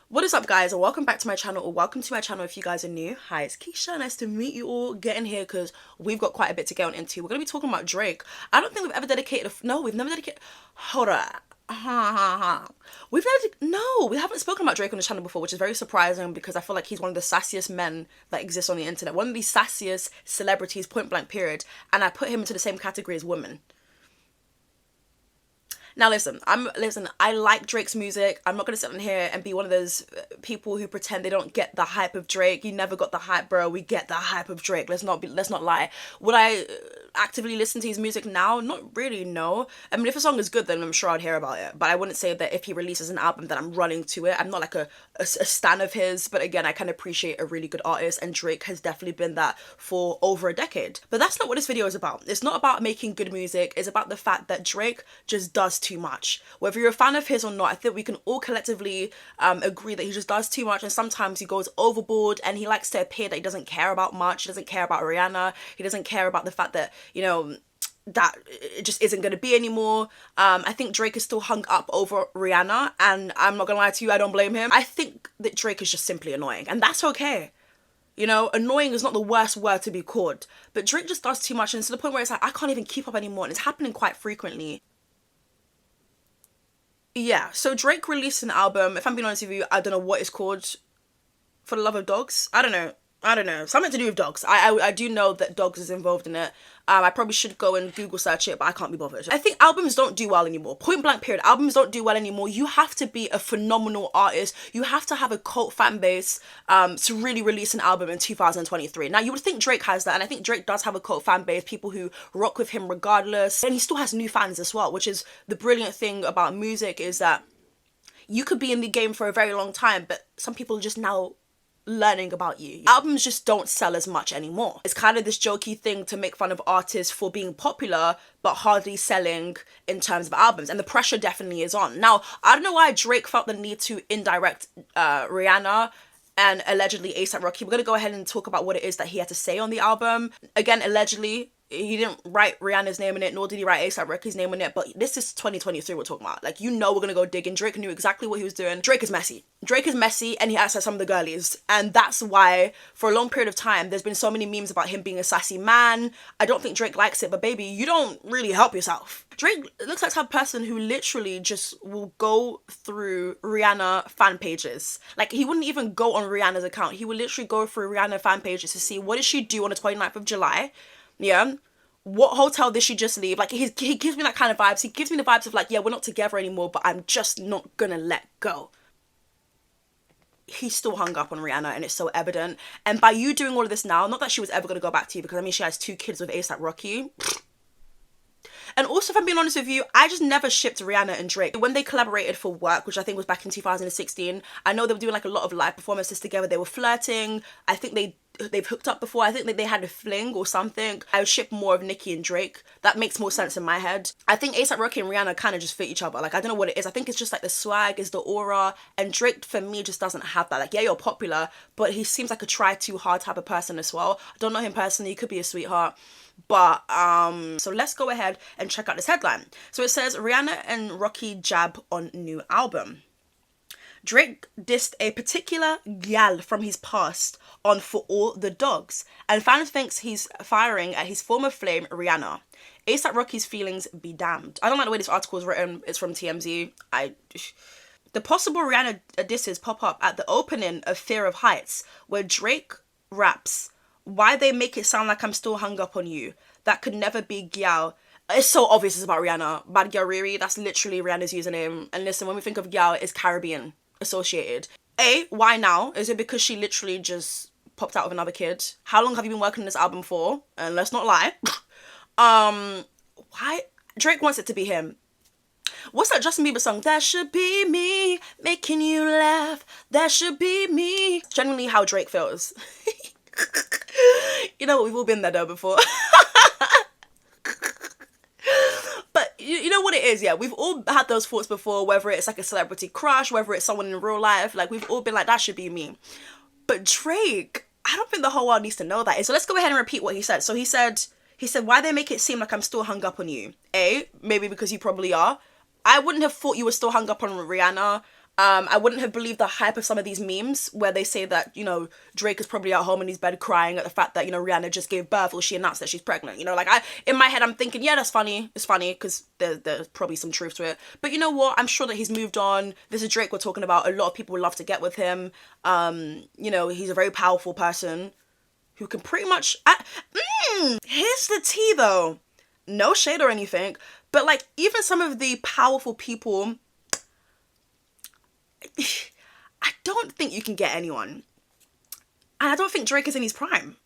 What is up, guys, and welcome back to my channel, or welcome to my channel if you guys are new. Hi, it's Keisha. Nice to meet you all. Get in here because we've got quite a bit to get on into. We're going to be talking about Drake. I don't think we've ever dedicated no, we've never dedicated, hold on. No, we haven't spoken about Drake on the channel before, which is very surprising because I feel like he's one of the sassiest men that exists on the internet. One of the sassiest celebrities, point blank period. And I put him into the same category as women. Now listen, I like Drake's music. I'm not gonna sit in here and be one of those people who pretend they don't get the hype of Drake. You never got the hype, bro. We get the hype of Drake. Let's not lie. Would I actively listen to his music now? Not really, no. I mean, if a song is good, then I'm sure I'd hear about it. But I wouldn't say that if he releases an album that I'm running to it. I'm not like a stan of his, but again, I can appreciate a really good artist, and Drake has definitely been that for over a decade. But that's not what this video is about. It's not about making good music. It's about the fact that Drake just does too much. Whether you're a fan of his or not, I think we can all collectively agree that he just does too much, and sometimes he goes overboard and he likes to appear that he doesn't care about much. He doesn't care about Rihanna. He doesn't care about the fact that, you know, that it just isn't going to be anymore. I think Drake is still hung up over Rihanna, and I'm not gonna lie to you, I don't blame him. I think that Drake is just simply annoying, and that's okay. You know, annoying is not the worst word to be called, but Drake just does too much, and to the point where it's like, I can't even keep up anymore, and it's happening quite frequently. Yeah, so Drake released an album. If I'm being honest with you, I don't know what it's called. For the Love of Dogs? I don't know. Something to do with dogs. I do know that dogs is involved in it. I probably should go and Google search it, but I can't be bothered. I think albums don't do well anymore. Point blank period. Albums don't do well anymore. You have to be a phenomenal artist. You have to have a cult fan base to really release an album in 2023. Now, you would think Drake has that, and I think Drake does have a cult fan base, people who rock with him regardless. And he still has new fans as well, which is the brilliant thing about music, is that you could be in the game for a very long time, but some people just now learning about you. Albums just don't sell as much anymore. It's kind of this jokey thing to make fun of artists for being popular but hardly selling in terms of albums, and the pressure definitely is on. Now, I don't know why Drake felt the need to indirect Rihanna and allegedly A$AP Rocky. We're gonna go ahead and talk about what it is that he had to say on the album. Again, allegedly, he didn't write Rihanna's name in it, nor did he write A$AP Rocky's name in it, but this is 2023 we're talking about. Like, you know, we're gonna go digging. Drake knew exactly what he was doing. Drake is messy. Drake is messy, and he acts like some of the girlies. And that's why, for a long period of time, there's been so many memes about him being a sassy man. I don't think Drake likes it, but baby, you don't really help yourself. Drake looks like the type of person who literally just will go through Rihanna fan pages. Like, he wouldn't even go on Rihanna's account. He would literally go through Rihanna fan pages to see what did she do on the 29th of July. Yeah. What hotel did she just leave? Like, he gives me that kind of vibes. He gives me the vibes of like, yeah, we're not together anymore, but I'm just not gonna let go. He's still hung up on Rihanna, and it's so evident. And by you doing all of this now, not that she was ever gonna go back to you, because I mean, she has 2 kids with A$AP Rocky. And also, if I'm being honest with you, I just never shipped Rihanna and Drake. When they collaborated for work, which I think was back in 2016, I know they were doing like a lot of live performances together. They were flirting. I think they've hooked up before. I think that they had a fling or something. I would ship more of Nicki and Drake. That makes more sense in my head. I think A$AP Rocky and Rihanna kind of just fit each other. Like, I don't know what it is. I think it's just like the swag, is the aura, and Drake for me just doesn't have that. Like, yeah, you're popular, but he seems like a try too hard type of person as well. I don't know him personally. He could be a sweetheart. But so let's go ahead and check out this headline. So it says, Rihanna and Rocky jab on new album. Drake dissed a particular gal from his past on For All the Dogs, and fans thinks he's firing at his former flame Rihanna. A$AP Rocky's feelings be damned. I don't like the way this article is written. It's from TMZ. The possible Rihanna disses pop up at the opening of Fear of Heights, where Drake raps, "Why they make it sound like I'm still hung up on you? That could never be gyal." It's so obvious it's about Rihanna. Bad Gyal Riri, that's literally Rihanna's username. And listen, when we think of gyal, it's Caribbean associated. Why now? Is it because she literally just popped out of another kid? How long have you been working on this album for? And let's not lie. Why? Drake wants it to be him. What's that Justin Bieber song? That should be me, making you laugh. That should be me. It's generally how Drake feels. You know what, we've all been there though before. But you know what it is, yeah, we've all had those thoughts before, whether it's like a celebrity crush, whether it's someone in real life, like we've all been like, that should be me. But Drake, I don't think the whole world needs to know that. So let's go ahead and repeat what he said. So he said, why they make it seem like I'm still hung up on you? Maybe because you probably are. I wouldn't have thought you were still hung up on Rihanna. I wouldn't have believed the hype of some of these memes where they say that, you know, Drake is probably at home in his bed crying at the fact that, you know, Rihanna just gave birth or she announced that she's pregnant. You know, like, in my head, I'm thinking, yeah, that's funny. It's funny because there's probably some truth to it. But you know what? I'm sure that he's moved on. This is Drake we're talking about. A lot of people would love to get with him. You know, he's a very powerful person who can pretty much... here's the tea, though. No shade or anything. But, like, even some of the powerful people... I don't think you can get anyone. And I don't think Drake is in his prime.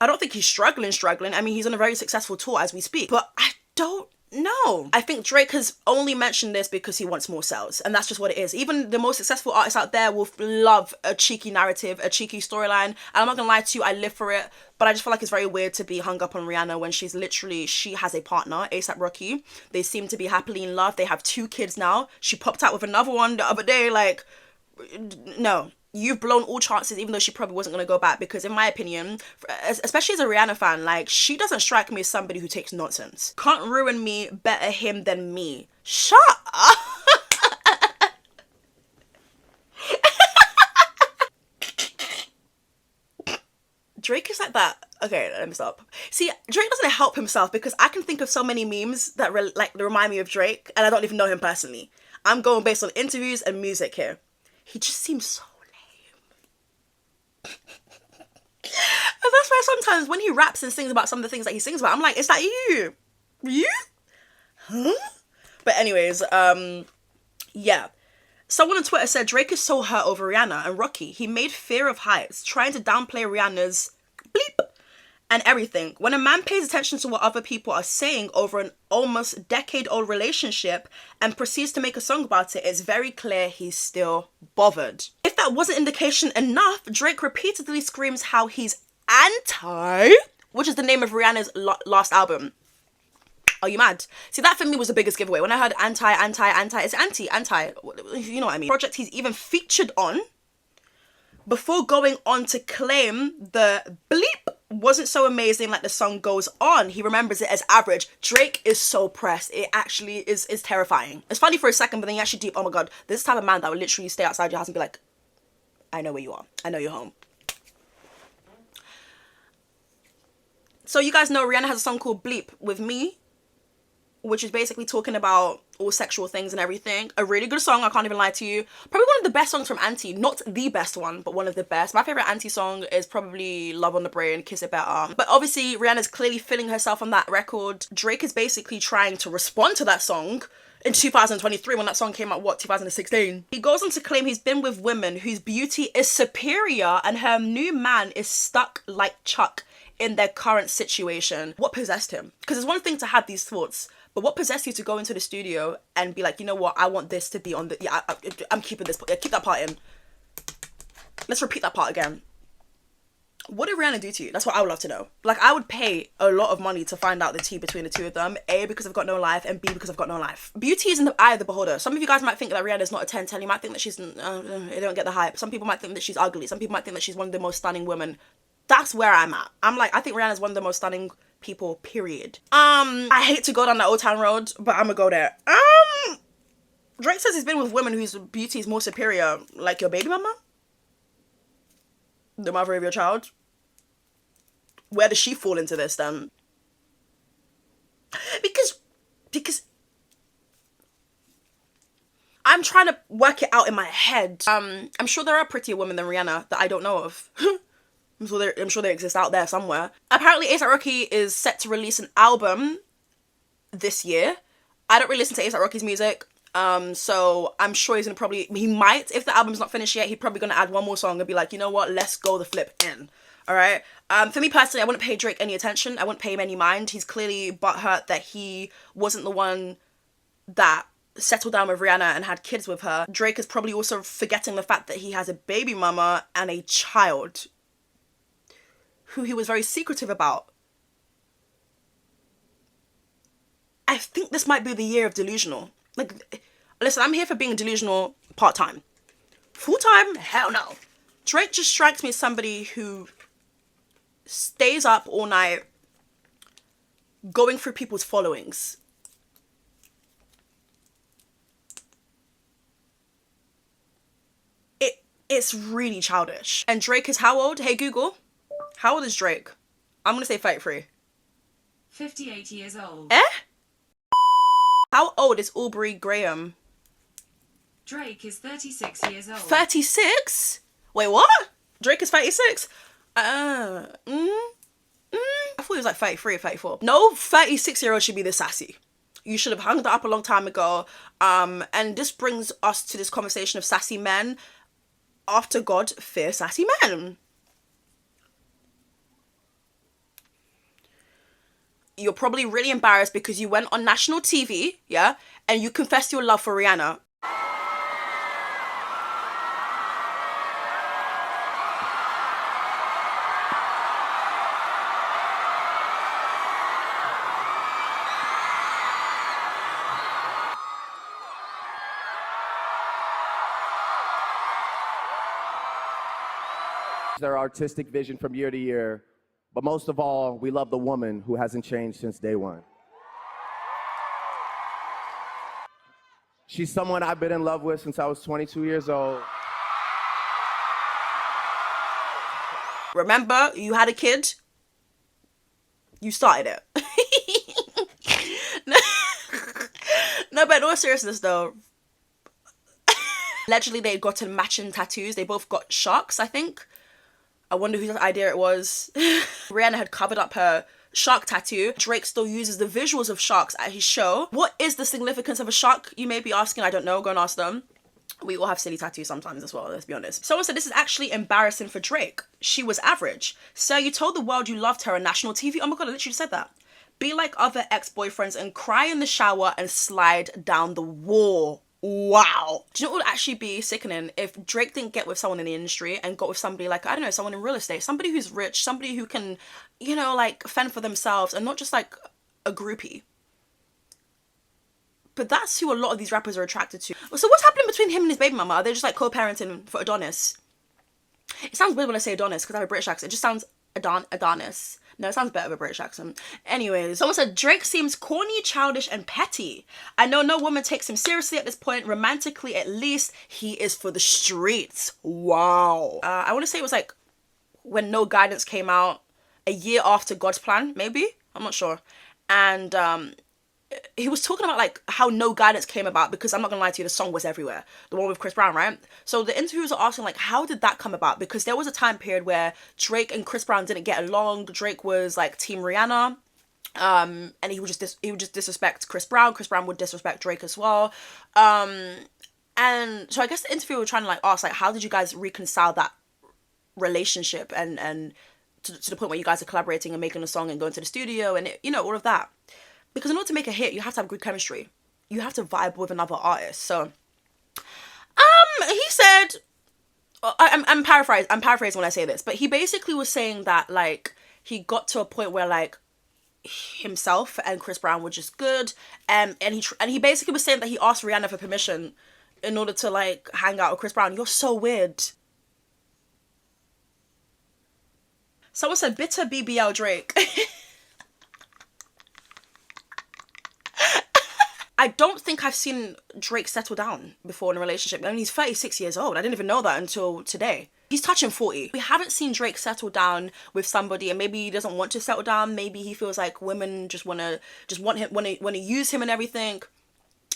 I don't think he's struggling. I mean, he's on a very successful tour as we speak. But I don't know. I think Drake has only mentioned this because he wants more sales. And that's just what it is. Even the most successful artists out there will love a cheeky narrative, a cheeky storyline. And I'm not gonna lie to you, I live for it. But I just feel like it's very weird to be hung up on Rihanna when she has a partner, A$AP Rocky. They seem to be happily in love. They have 2 kids now. She popped out with another one the other day. Like, no. You've blown all chances, even though she probably wasn't going to go back. Because in my opinion, especially as a Rihanna fan, like, she doesn't strike me as somebody who takes nonsense. Can't ruin me, better him than me. Shut up! Drake is like that. Okay, let me stop. See, Drake doesn't help himself because I can think of so many memes that remind me of Drake, and I don't even know him personally. I'm going based on interviews and music here. He just seems so lame. And that's why sometimes when he raps and sings about some of the things that he sings about, I'm like, is that you? You? Huh? But anyways, yeah. Someone on Twitter said Drake is so hurt over Rihanna and Rocky. He made Fear of Heights, trying to downplay Rihanna's bleep and everything. When a man pays attention to what other people are saying over an almost decade-old relationship and proceeds to make a song about it, it's very clear he's still bothered. If that wasn't indication enough, Drake repeatedly screams how he's anti, which is the name of Rihanna's last album. Are you mad? See, that for me was the biggest giveaway. When I heard anti, it's anti. You know what I mean. Project he's even featured on before going on to claim the bleep wasn't so amazing like the song goes on. He remembers it as average. Drake is so pressed. It actually is terrifying. It's funny for a second, but then you actually deep, oh my God, this type of man that would literally stay outside your house and be like, I know where you are. I know you're home. So you guys know Rihanna has a song called Bleep with Me, which is basically talking about all sexual things and everything. A really good song, I can't even lie to you. Probably one of the best songs from Anti. Not the best one, but one of the best. My favourite Anti song is probably Love on the Brain, Kiss It Better. But obviously, Rihanna's clearly feeling herself on that record. Drake is basically trying to respond to that song in 2023 when that song came out, 2016? He goes on to claim he's been with women whose beauty is superior and her new man is stuck like Chuck in their current situation. What possessed him? Because it's one thing to have these thoughts, but what possessed you to go into the studio and be like, you know what, I want this to be on the... Yeah, I'm keeping this... Yeah, keep that part in. Let's repeat that part again. What did Rihanna do to you? That's what I would love to know. Like, I would pay a lot of money to find out the tea between the two of them. A, because I've got no life, and B, because I've got no life. Beauty is in the eye of the beholder. Some of you guys might think that Rihanna's not a 10-10. You might think that she's... you don't get the hype. Some people might think that she's ugly. Some people might think that she's one of the most stunning women. That's where I'm at. I'm like, I think Rihanna's one of the most stunning people, period. I hate to go down the Old Town Road, but I'm gonna go there. Drake says he's been with women whose beauty is more superior, like your baby mama, the mother of your child. Where does she fall into this then? Because I'm trying to work it out in my head. I'm sure there are prettier women than Rihanna that I don't know of. I'm sure they exist out there somewhere. Apparently, A$AP Rocky is set to release an album this year. I don't really listen to A$AP Rocky's music, so I'm sure he's gonna he might, if the album's not finished yet, he's probably gonna add one more song and be like, you know what, let's go the flip in. All right. For me personally, I wouldn't pay Drake any attention. I wouldn't pay him any mind. He's clearly butthurt that he wasn't the one that settled down with Rihanna and had kids with her. Drake is probably also forgetting the fact that he has a baby mama and a child who he was very secretive about. I think this might be the year of delusional. Like, listen, I'm here for being delusional part-time. Full-time? Hell no. Drake just strikes me as somebody who stays up all night going through people's followings. It's really childish. And Drake is how old? Hey Google, how old is Drake? I'm gonna say 33. 58 years old. Eh? How old is Aubrey Graham? Drake is 36 years old. 36? Wait, what? Drake is 36? I thought he was like 33 or 34. No 36-year-old should be this sassy. You should have hung that up a long time ago. And this brings us to this conversation of sassy men. After God, fear sassy men. You're probably really embarrassed because you went on national TV, yeah, and you confessed your love for Rihanna. Their artistic vision from year to year, but most of all, we love the woman who hasn't changed since day one. She's someone I've been in love with since I was 22 years old. Remember, you had a kid, you started it. No, but in all seriousness though, allegedly they got matching tattoos. They both got sharks, I think. I wonder whose idea it was. Rihanna had covered up her shark tattoo. Drake still uses the visuals of sharks at his show. What is the significance of a shark, you may be asking? I don't know. Go and ask them. We all have silly tattoos sometimes as well, let's be honest. Someone said this is actually embarrassing for Drake. She was average. Sir, you told the world you loved her on national TV. Oh my God, I literally said that. Be like other ex-boyfriends and cry in the shower and slide down the wall. Wow. Do you know what would actually be sickening? If Drake didn't get with someone in the industry and got with somebody like, I don't know, someone in real estate, somebody who's rich, somebody who can, you know, like fend for themselves and not just like a groupie. But that's who a lot of these rappers are attracted to. So what's happening between him and his baby mama? Are they just like co-parenting for Adonis? It sounds weird when I say Adonis because I have a British accent. It just sounds Adonis. No, it sounds better with a British accent. Anyways, someone said Drake seems corny, childish, and petty. I know no woman takes him seriously at this point. Romantically, at least, he is for the streets. Wow. I want to say it was like when No Guidance came out, a year after God's Plan, maybe? I'm not sure. And he was talking about like how No Guidance came about because I'm not gonna lie to you, the song was everywhere. The one with Chris Brown, right? So the interviewers are asking like, how did that come about? Because there was a time period where Drake and Chris Brown didn't get along. Drake was like Team Rihanna. And he would just disrespect Chris Brown. Chris Brown would disrespect Drake as well. And so I guess the interviewer were trying to like ask like, how did you guys reconcile that relationship and to the point where you guys are collaborating and making a song and going to the studio and you know, all of that. Because in order to make a hit, you have to have good chemistry. You have to vibe with another artist. So, he said, I'm paraphrasing when I say this, but he basically was saying that like he got to a point where like himself and Chris Brown were just good, and he basically was saying that he asked Rihanna for permission in order to like hang out with Chris Brown. You're so weird. Someone said bitter BBL Drake. I don't think I've seen Drake settle down before in a relationship. I mean, he's 36 years old. I didn't even know that until today. He's touching 40. We haven't seen Drake settle down with somebody, and maybe he doesn't want to settle down. Maybe he feels like women want to use him and everything.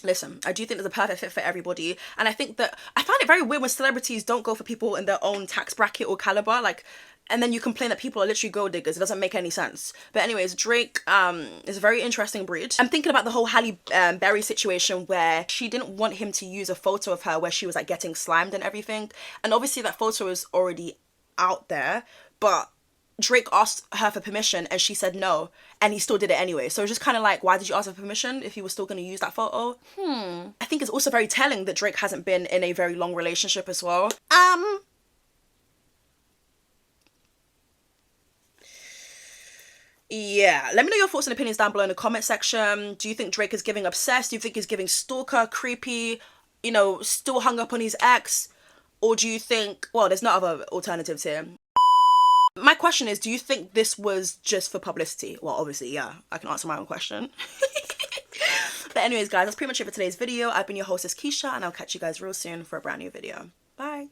Listen, I do think there's a perfect fit for everybody, and I think that I find it very weird when celebrities don't go for people in their own tax bracket or caliber, like, and then you complain that people are literally gold diggers. It doesn't make any sense. But anyways, Drake is a very interesting breed. I'm thinking about the whole Halle Berry situation where she didn't want him to use a photo of her where she was like getting slimed and everything, and obviously that photo is already out there, but Drake asked her for permission and she said no, and he still did it anyway. So it's just kind of like, why did you ask for permission if he was still going to use that photo? I think it's also very telling that Drake hasn't been in a very long relationship as well. Yeah, let me know your thoughts and opinions down below in the comment section. Do you think Drake is giving obsessed? Do you think he's giving stalker, creepy, you know, still hung up on his ex? Or do you think, well, there's no other alternatives here. My question is, do you think this was just for publicity? Well, obviously, yeah, I can answer my own question. But anyways, guys, that's pretty much it for today's video. I've been your host, Itzkeisha, and I'll catch you guys real soon for a brand new video. Bye.